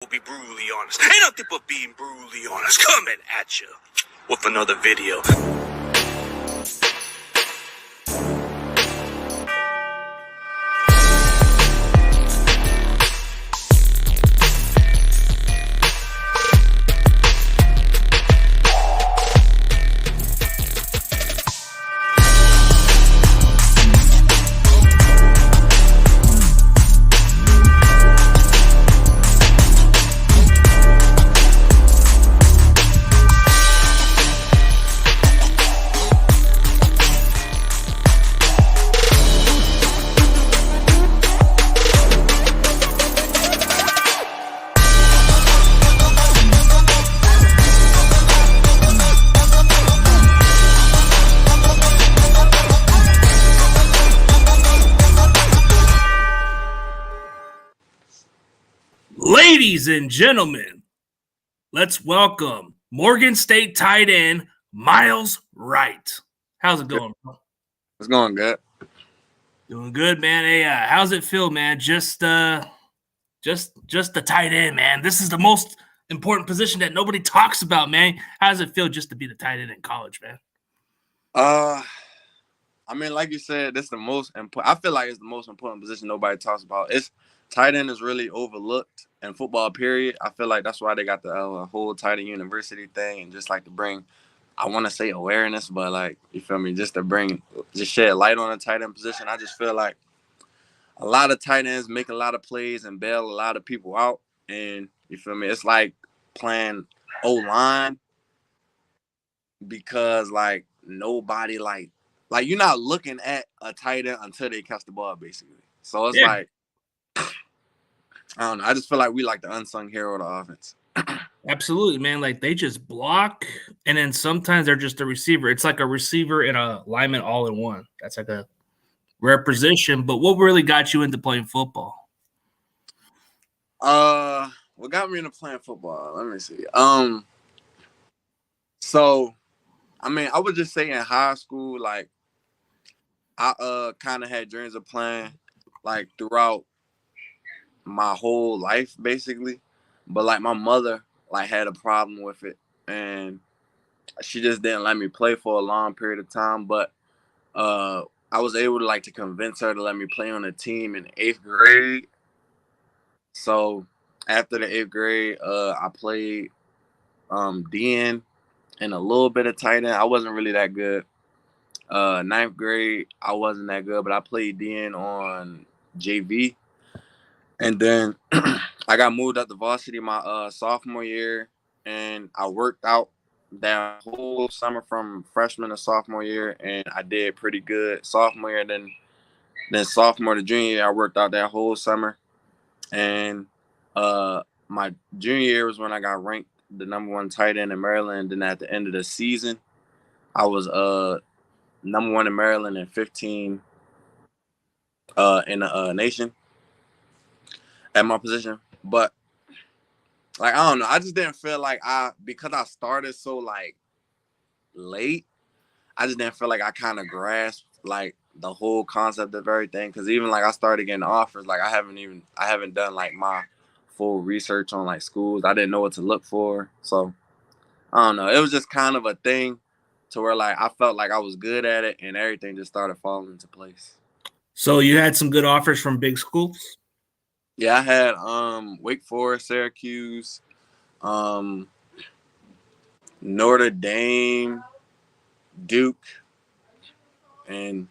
We'll be brutally honest. Ain't nothing but being brutally honest. Coming at you with another video. Ladies and gentlemen, let's welcome Morgan State tight end Myles Wright. How's it going, bro? It's going good. Doing good, man. Hey, how's it feel, man? Just the tight end, man. This is the most important position that nobody talks about, man. How does it feel just to be the tight end in college, man? I mean, like you said, this is the most important. I feel like it's the most important position nobody talks about. It's tight end is really overlooked in football, period. I feel like that's why they got the whole tight end university thing, and just like to bring, I want to say awareness, but like, you feel me, just shed light on the tight end position. I just feel like a lot of tight ends make a lot of plays and bail a lot of people out, and you feel me, it's like playing O-line because like nobody like you're not looking at a tight end until they catch the ball, basically. So it's like, I don't know. I just feel like we like the unsung hero of the offense. Absolutely, man. Like they just block, and then sometimes they're just a receiver. It's like a receiver and a lineman all in one. That's like a rare position. But what really got you into playing football? What got me into playing football? Let me see. So, I mean, I would just say in high school, like, I kind of had dreams of playing like throughout my whole life, basically. But like my mother like had a problem with it, and she just didn't let me play for a long period of time. But I was able to convince her to let me play on a team in 8th grade. So after the 8th grade, I played DN and a little bit of tight end. I wasn't really that good. 9th grade, I wasn't that good, but I played DN on JV. And then I got moved up to varsity my sophomore year, and I worked out that whole summer from freshman to sophomore year, and I did pretty good sophomore year. Then sophomore to junior year, I worked out that whole summer. And my junior year was when I got ranked the #1 tight end in Maryland. Then at the end of the season, I was #1 in Maryland and 15 in the nation at my position. But like, I don't know, I just didn't feel like because I started so like late, I just didn't feel like I kind of grasped like the whole concept of everything. Because even like I started getting offers, like I haven't done like my full research on like schools. I didn't know what to look for. So I don't know, it was just kind of a thing to where like I felt like I was good at it, and everything just started falling into place. So you had some good offers from big schools? Yeah, I had Wake Forest, Syracuse, Notre Dame, Duke, and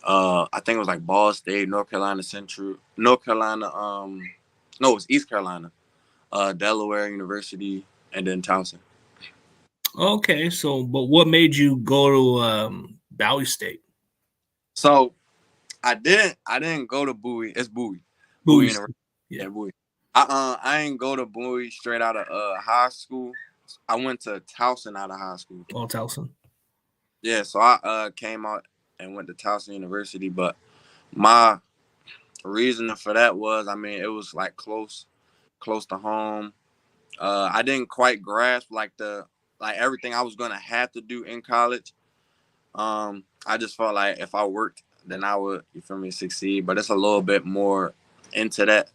I think it was like Ball State, North Carolina Central, no, it was East Carolina, Delaware University, and then Towson. Okay, so but what made you go to Bowie State? So I didn't go to Bowie. It's Bowie. Bowie University. Yeah, Bowie. I ain't go to Bowie straight out of high school. I went to Towson out of high school. Oh, Towson. Yeah, so I came out and went to Towson University, but my reason for that was, I mean, it was like close to home. I didn't quite grasp like everything I was gonna have to do in college. I just felt like if I worked, then I would, you feel me, succeed. But it's a little bit more into that,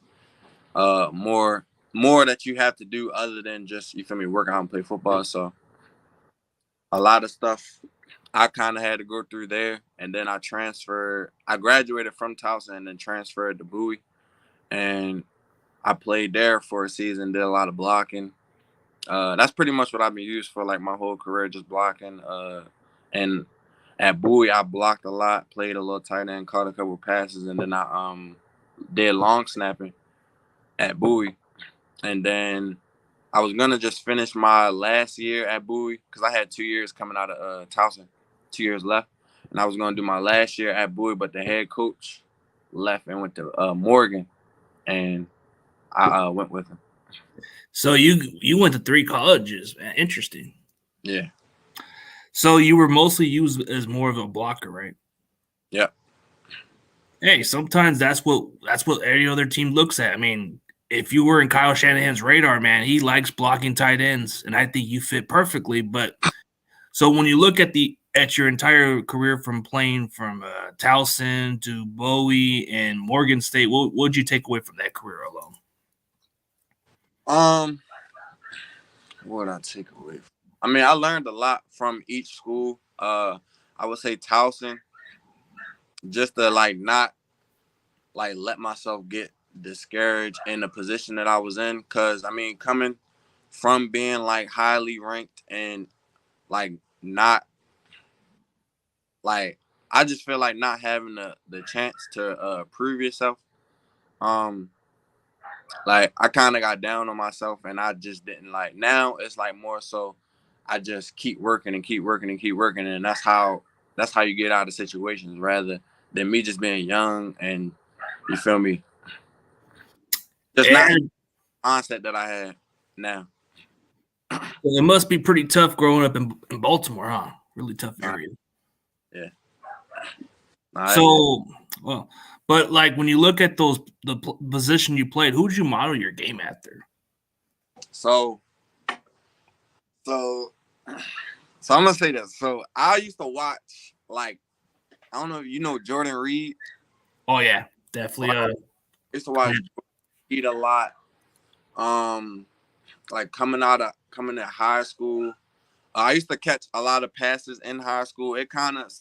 more more that you have to do other than just, you feel me, work out and play football. So a lot of stuff I kind of had to go through there. And then I graduated from Towson and then transferred to Bowie. And I played there for a season, did a lot of blocking. That's pretty much what I've been used for like my whole career, just blocking. And at Bowie, I blocked a lot, played a little tight end, caught a couple passes, and then I did long snapping at Bowie. And then I was gonna just finish my last year at Bowie because I had 2 years coming out of Towson, 2 years left, and I was gonna do my last year at Bowie, but the head coach left and went to Morgan, and I went with him. So you went to 3 colleges, man. Interesting. Yeah. So you were mostly used as more of a blocker, right? Yeah. Hey, sometimes that's what every other team looks at. I mean, if you were in Kyle Shanahan's radar, man, he likes blocking tight ends, and I think you fit perfectly. But so when you look at your entire career from playing from Towson to Bowie and Morgan State, what would you take away from that career alone? What would I take away? I mean, I learned a lot from each school. I would say Towson, just to not let myself get discouraged in the position that I was in. Cause I mean, coming from being highly ranked and not I just feel like not having the chance to prove yourself. I kind of got down on myself and I just didn't now it's more so I just keep working and keep working and keep working, and that's how you get out of situations rather than me just being young and, you feel me, just not the mindset that I had now. Well, it must be pretty tough growing up in Baltimore, huh? Really tough area. Yeah. So, well, but when you look at the position you played, who did you model your game after? So I'm gonna say this. So I used to watch I don't know if you know Jordan Reed. Oh yeah, definitely. I used to watch Jordan Reed a lot. Coming to high school, I used to catch a lot of passes in high school. It kind of.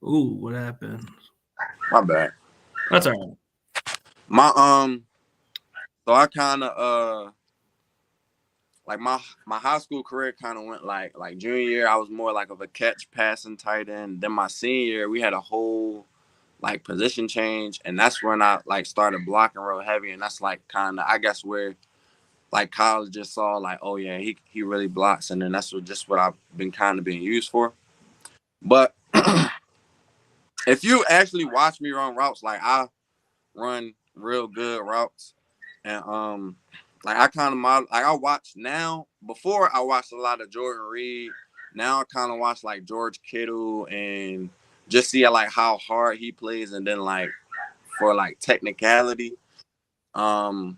Ooh, what happened? My bad. That's all right. So I kind of my high school career kind of went like junior year I was more of a catch passing tight end. Then my senior year we had a whole position change, and that's when I started blocking real heavy, and that's kind of I guess where college just saw oh yeah, he really blocks, and then that's what I've been kind of being used for. But if you actually watch me run routes, I run real good routes, and I kind of model I watch now. Before I watched a lot of Jordan Reed. Now I kind of watch George Kittle and just see how hard he plays, and then for technicality, Travis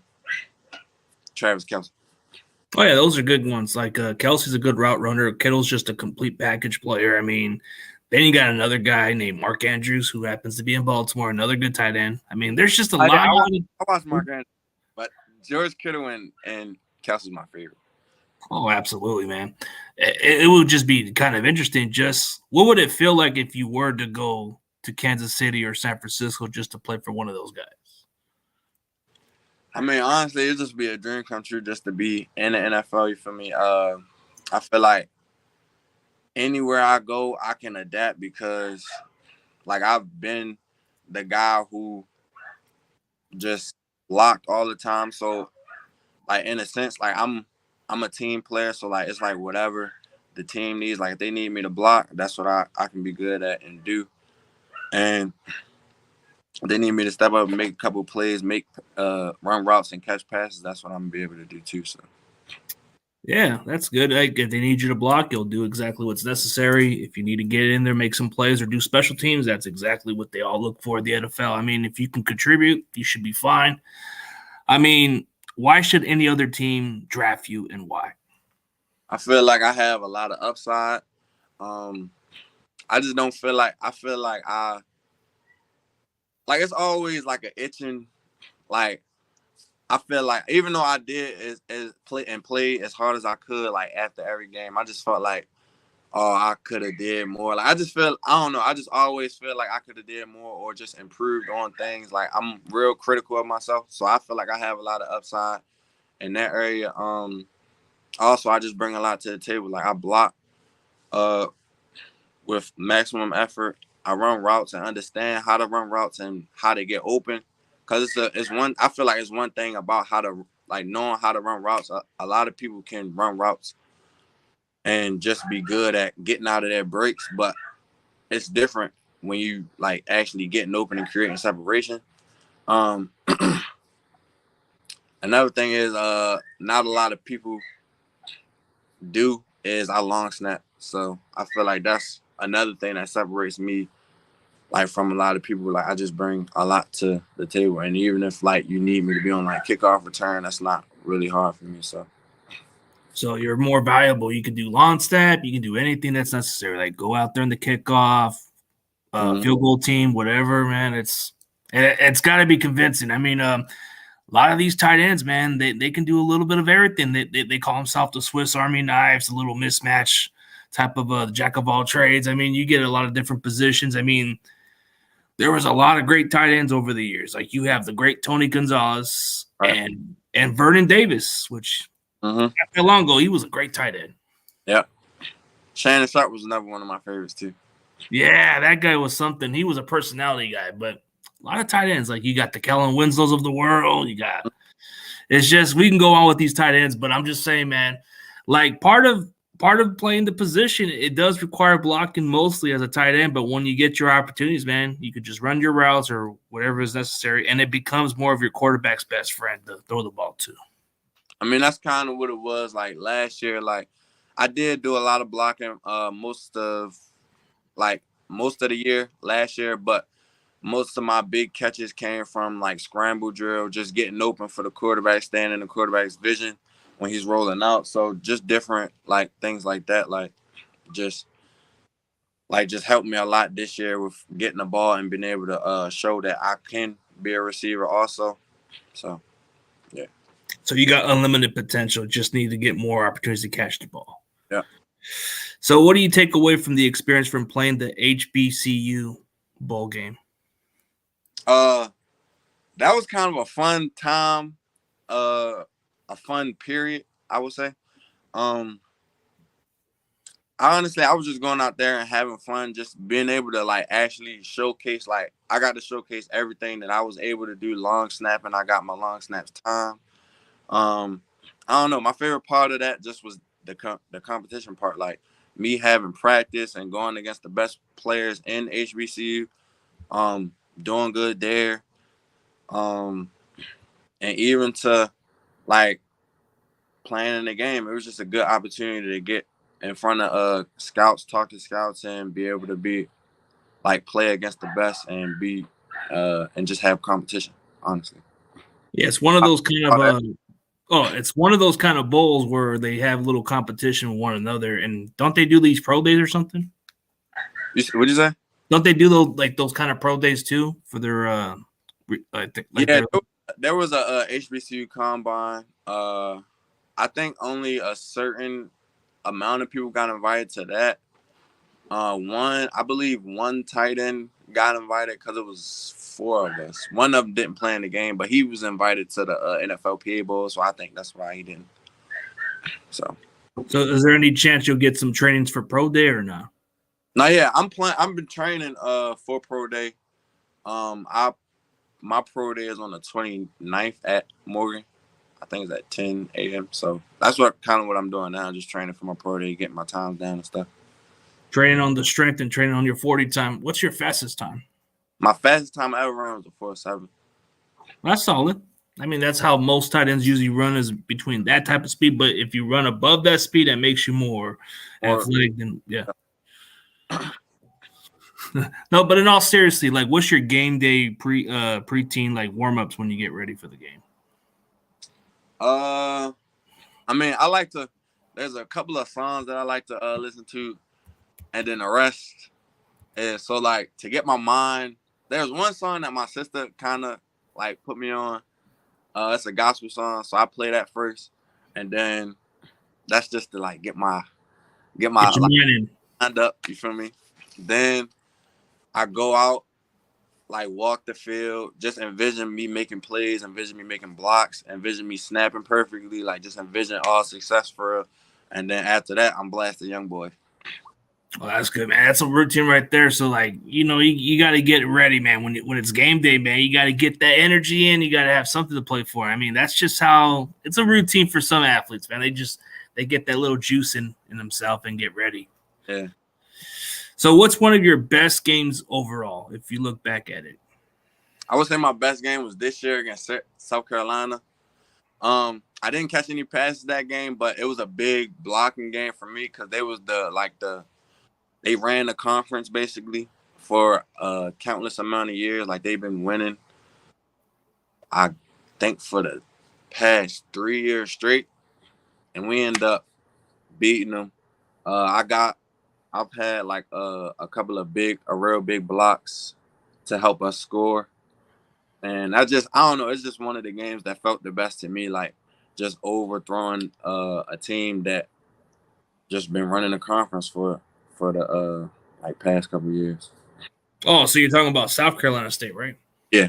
Kelce. Oh yeah, those are good ones. Kelsey's a good route runner. Kittle's just a complete package player. I mean, then you got another guy named Mark Andrews who happens to be in Baltimore, another good tight end. I mean, there's just a lot. I watch Mark Andrews, but George Kittle and Kelsey's my favorite. Oh, absolutely, man. It would just be kind of interesting. Just what would it feel like if you were to go to Kansas City or San Francisco just to play for one of those guys? I mean, honestly, it'd just be a dream come true just to be in the NFL. You feel me? I feel like anywhere I go, I can adapt because, I've been the guy who just blocked all the time. So, in a sense, I'm a team player. So, it's whatever the team needs. If they need me to block, that's what I can be good at and do. And they need me to step up and make a couple of plays, run routes and catch passes. That's what I'm gonna be able to do too. So, yeah, that's good. If they need you to block, you'll do exactly what's necessary. If you need to get in there, make some plays, or do special teams, that's exactly what they all look for at the NFL. I mean, if you can contribute, you should be fine. I mean, why should any other team draft you, and why? I feel like I have a lot of upside. I just don't feel like I feel like it's always an itching I feel like even though I did play as hard as I could, like after every game, I just felt like, oh, I could have did more. Like I just feel, I don't know, I just always feel like I could have did more or just improved on things. Like I'm real critical of myself, so I feel like I have a lot of upside in that area. Also I just bring a lot to the table. Like I block uh with maximum effort. I run routes and understand how to run routes and how to get open. Cause it's one, I feel like it's one thing about how to, like, knowing how to run routes. A lot of people can run routes and just be good at getting out of their breaks, but it's different when you like actually getting open and creating separation. Um, Another thing is not a lot of people do is I long snap. So I feel like that's another thing that separates me like from a lot of people. Like I just bring a lot to the table, and even if like you need me to be on like kickoff return, that's not really hard for me. So you're more valuable. You can do long snap. You can do anything that's necessary. Like go out there in the kickoff, field goal team, whatever, man. It's got to be convincing. I mean, a lot of these tight ends, man, they can do a little bit of everything. They call themselves the Swiss Army knives, a little mismatch type of jack of all trades. I mean, you get a lot of different positions. I mean, there was a lot of great tight ends over the years. Like you have the great Tony Gonzalez right. and Vernon Davis, which not that long ago he was a great tight end. Yep. Shannon Sharp was another one of my favorites too. Yeah, that guy was something. He was a personality guy, but a lot of tight ends. Like you got the Kellen Winslows of the world. You got. It's just we can go on with these tight ends, but I'm just saying, man. Like part of playing the position, it does require blocking mostly as a tight end. But when you get your opportunities, man, you could just run your routes or whatever is necessary, and it becomes more of your quarterback's best friend to throw the ball to. I mean, that's kind of what it was like last year. Like I did do a lot of blocking most of the year last year, but most of my big catches came from like scramble drill, just getting open for the quarterback, staying in the quarterback's vision when he's rolling out. So just different like things like that, just just helped me a lot this year with getting the ball and being able to show that I can be a receiver also. So yeah. So you got unlimited potential. Just need to get more opportunities to catch the ball. Yeah. So what do you take away from the experience from playing the HBCU bowl game? That was kind of a fun time, a fun period, I would say. I was just going out there and having fun, just being able to like actually showcase. Like I got to showcase everything that I was able to do long snapping. I got my long snaps time. I don't know. My favorite part of that just was the competition part. Like me having practice and going against the best players in HBCU. Doing good there. And even to like playing in the game, it was just a good opportunity to get in front of scouts, talk to scouts, and be able to be like play against the best and be and just have competition. Honestly, yeah, it's one of those kind of it's one of those kind of bowls where they have little competition with one another. And don't they do these pro days or something? What'd you say? Don't they do those kind of pro days too for their there was a HBCU combine. I think only a certain amount of people got invited to that. I believe one tight end got invited because it was 4 of us. One of them didn't play in the game, but he was invited to the NFLPA Bowl, so I think that's why he didn't. So is there any chance you'll get some trainings for pro day or not? No, yeah, I've been training for pro day. My pro day is on the 29th at Morgan. I think it's at 10 a.m. So that's what I'm doing now, just training for my pro day, getting my times down and stuff. Training on the strength and training on your 40 time. What's your fastest time? My fastest time I ever run was a 4.7. That's solid. I mean, that's how most tight ends usually run, is between that type of speed. But if you run above that speed, that makes you more athletic than No, but in all seriously, like, what's your game day pre-teen like warm-ups when you get ready for the game? I mean, I like to. There's a couple of songs that I like to listen to, and then the rest is so like to get my mind. There's one song that my sister kind of like put me on. It's a gospel song, so I play that first, and then that's just to like get my Get your like mind in. lined up. You feel me? Then I go out, like walk the field, just envision me making plays, envision me making blocks, envision me snapping perfectly, like just envision all success for real. And then after that, I'm blasted young boy. Well, that's good, man. That's a routine right there. So, like, you got to get ready, man. When it's game day, man, you got to get that energy in. You got to have something to play for. I mean, that's just how it's a routine for some athletes, man. They get that little juice in themselves and get ready. Yeah. So, what's one of your best games overall, if you look back at it? I would say my best game was this year against South Carolina. I didn't catch any passes that game, but it was a big blocking game for me because they ran the conference basically for a countless amount of years. Like they've been winning, I think, for the past 3 years straight, and we end up beating them. I've had like a couple of real big blocks to help us score. And I don't know. It's just one of the games that felt the best to me. Like just overthrowing a team that just been running the conference for the like past couple of years. Oh, so you're talking about South Carolina State, right? Yeah.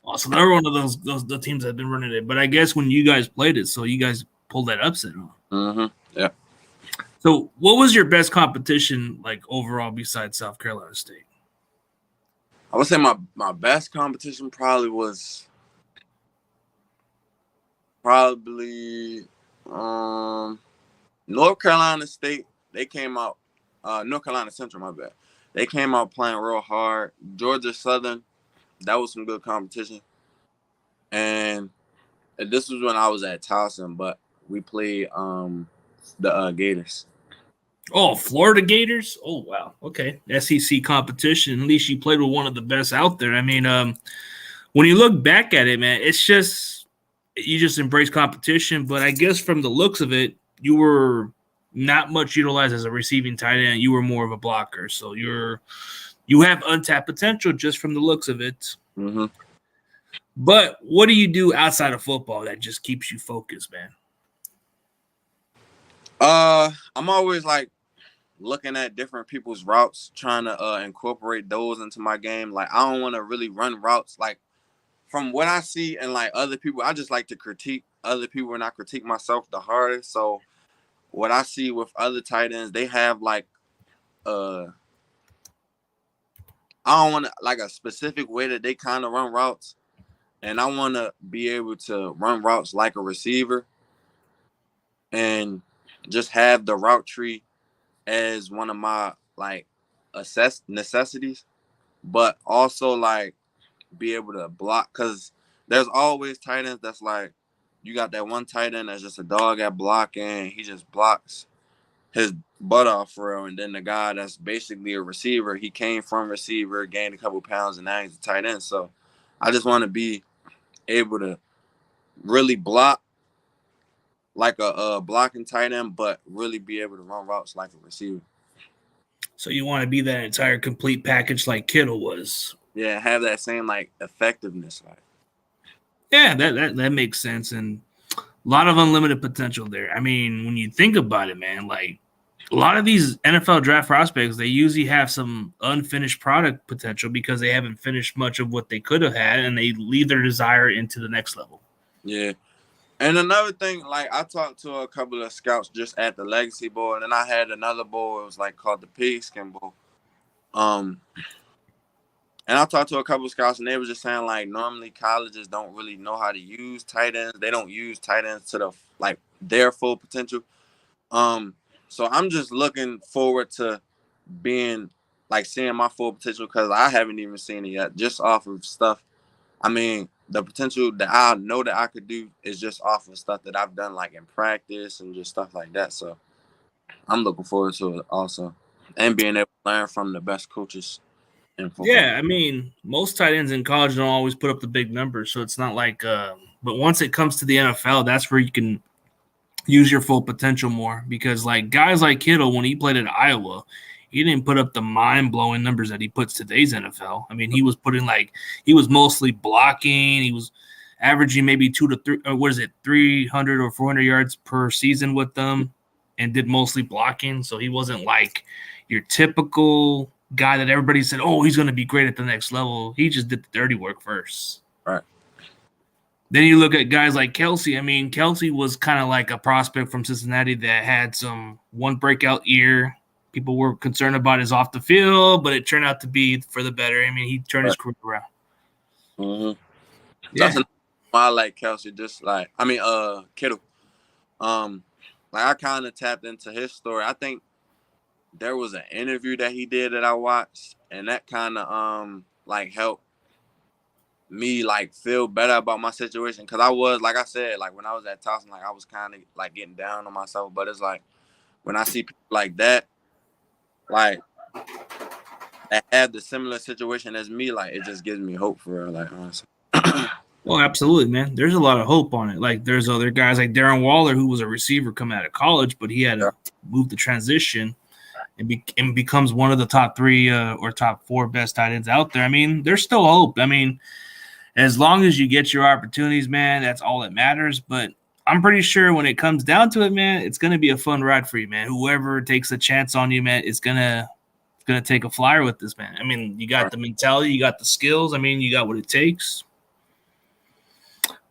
Awesome. They're one of the teams that have been running it. But I guess when you guys played it, so you guys pulled that upset on. Mm-hmm. Yeah. So what was your best competition like overall besides South Carolina State? I would say my best competition probably was North Carolina State. They came out North Carolina Central, my bad. They came out playing real hard. Georgia Southern, that was some good competition. And this was when I was at Towson, but we played the Gators. Oh, Florida Gators? Oh, wow. Okay. SEC competition. At least you played with one of the best out there. I mean, when you look back at it, man, it's just you just embrace competition. But I guess from the looks of it, you were not much utilized as a receiving tight end. You were more of a blocker. So you have untapped potential just from the looks of it. Mm-hmm. But what do you do outside of football that just keeps you focused, man? I'm always like looking at different people's routes, trying to incorporate those into my game. Like I don't want to really run routes. Like from what I see and like other people, I just like to critique other people and I critique myself the hardest. So what I see with other tight ends, they have like I don't want to like a specific way that they kind of run routes, and I want to be able to run routes like a receiver and just have the route tree as one of my like necessities, but also like be able to block because there's always tight ends that's like you got that one tight end that's just a dog at blocking. He just blocks his butt off for real. And then the guy that's basically a receiver, he came from receiver, gained a couple pounds, and now he's a tight end. So I just want to be able to really block like a blocking tight end, but really be able to run routes like a receiver. So you want to be that entire complete package like Kittle was. Yeah, have that same like effectiveness. Like, yeah, that makes sense, and a lot of unlimited potential there. I mean, when you think about it, man, like a lot of these NFL draft prospects, they usually have some unfinished product potential because they haven't finished much of what they could have had, and they leave their desire into the next level. Yeah. And another thing, like I talked to a couple of scouts just at the Legacy Bowl, and then I had another bowl. It was like called the Pigskin Bowl. And I talked to a couple of scouts, and they were just saying like normally colleges don't really know how to use tight ends. They don't use tight ends to the like their full potential. So I'm just looking forward to being like seeing my full potential because I haven't even seen it yet, just off of stuff. I mean, the potential that I know that I could do is just off of stuff that I've done like in practice and just stuff like that. So I'm looking forward to it also. And being able to learn from the best coaches in football. Yeah, I mean, most tight ends in college don't always put up the big numbers, so it's not like but once it comes to the NFL, that's where you can use your full potential more because like guys like Kittle, when he played at Iowa, he didn't put up the mind-blowing numbers that he puts today's NFL. I mean, he was mostly blocking. averaging maybe 300 or 400 yards per season with them, and did mostly blocking. So he wasn't like your typical guy that everybody said, oh, he's going to be great at the next level. He just did the dirty work first. Right. Then you look at guys like Kelsey. I mean, Kelsey was kind of like a prospect from Cincinnati that had one breakout year. People were concerned about his off the field, but it turned out to be for the better. I mean, he turned his career around. Mm-hmm. Yeah. That's why I like Kelsey. Kittle. Like I kind of tapped into his story. I think there was an interview that he did that I watched, and that kind of like helped me like feel better about my situation, because I was, like I said, like when I was at Towson, like I was kind of like getting down on myself. But it's like when I see people like that, like that have the similar situation as me, like it just gives me hope for real, like honestly. Well, absolutely, man. There's a lot of hope on it. Like there's other guys like Darren Waller, who was a receiver coming out of college, but he had to move the transition and becomes one of the top 3 or top 4 best tight ends out there. I mean, there's still hope. I mean, as long as you get your opportunities, man, that's all that matters. But I'm pretty sure when it comes down to it, man, it's going to be a fun ride for you, man. Whoever takes a chance on you, man, it's going to take a flyer with this, man. I mean, you got the mentality, you got the skills. I mean, you got what it takes.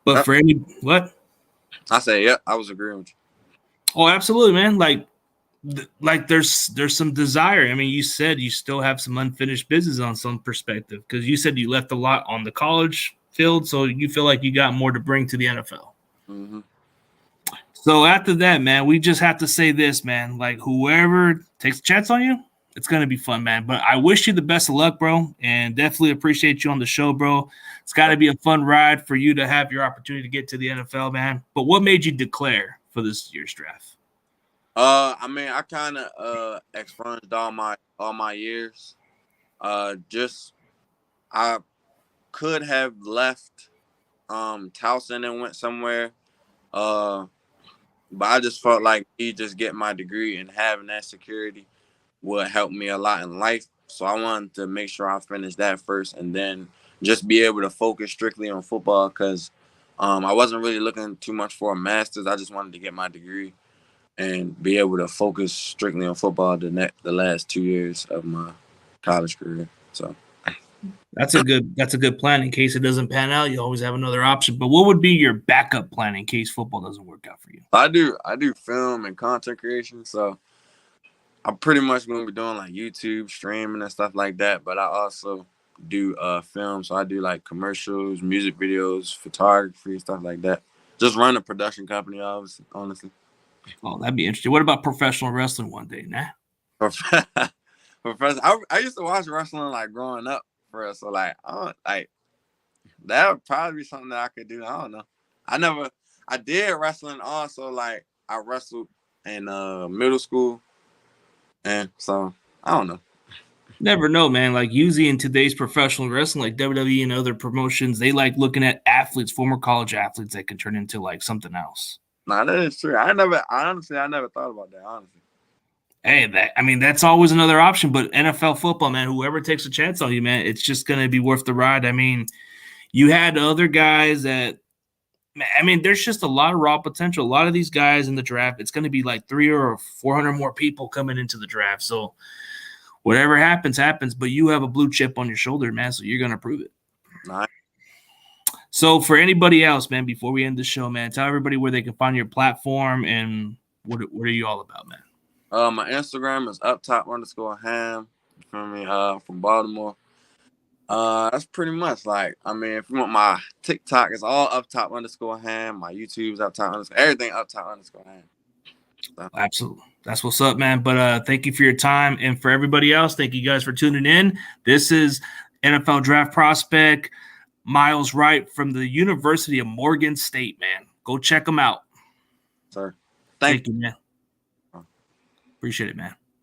But for what? I say, yeah, I was agreeing with you. Oh, absolutely, man. Like there's some desire. I mean, you said you still have some unfinished business on some perspective, because you said you left a lot on the college field, so you feel like you got more to bring to the NFL. Mm-hmm. So after that, man, we just have to say this, man. Like whoever takes a chance on you, it's going to be fun, man. But I wish you the best of luck, bro, and definitely appreciate you on the show, bro. It's got to be a fun ride for you to have your opportunity to get to the NFL, man. But what made you declare for this year's draft? I mean, I kind of expunged all my years. Just I could have left Towson and went somewhere. But I just felt like me just getting my degree and having that security would help me a lot in life. So I wanted to make sure I finished that first, and then just be able to focus strictly on football, because I wasn't really looking too much for a master's. I just wanted to get my degree and be able to focus strictly on football the last 2 years of my college career. So that's a good plan. In case it doesn't pan out, you always have another option. But what would be your backup plan in case football doesn't work out for you? I do film and content creation, so I'm pretty much going to be doing like YouTube streaming and stuff like that. But I also do film, so I do like commercials, music videos, photography, stuff like that. Just run a production company, obviously, honestly. Oh, that'd be interesting. What about professional wrestling one day, nah? I used to watch wrestling like growing up, for us. So like, that would probably be something that I could do. I don't know. I did wrestling also. Like I wrestled in middle school, and so I don't know. Never know, man. Like usually in today's professional wrestling, like WWE and other promotions, they like looking at athletes, former college athletes that can turn into like something else. Nah, that is true. I never thought about that, honestly. Hey, that's always another option. But NFL football, man, whoever takes a chance on you, man, it's just going to be worth the ride. I mean, you had other guys that, I mean, there's just a lot of raw potential. A lot of these guys in the draft, it's going to be like 300 or 400 more people coming into the draft. So whatever happens, happens. But you have a blue chip on your shoulder, man, so you're going to prove it. Nice. So for anybody else, man, before we end the show, man, tell everybody where they can find your platform and what are you all about, man? My Instagram is _ham. You feel me? From Baltimore. That's pretty much like, I mean, if you want my TikTok, it's all _ham. My YouTube's everything _ham. So. Absolutely. That's what's up, man. But thank you for your time. And for everybody else, thank you guys for tuning in. This is NFL draft prospect Myles Wright from the University of Morgan State, man. Go check him out. Sir. Thank you, man. Appreciate it, man.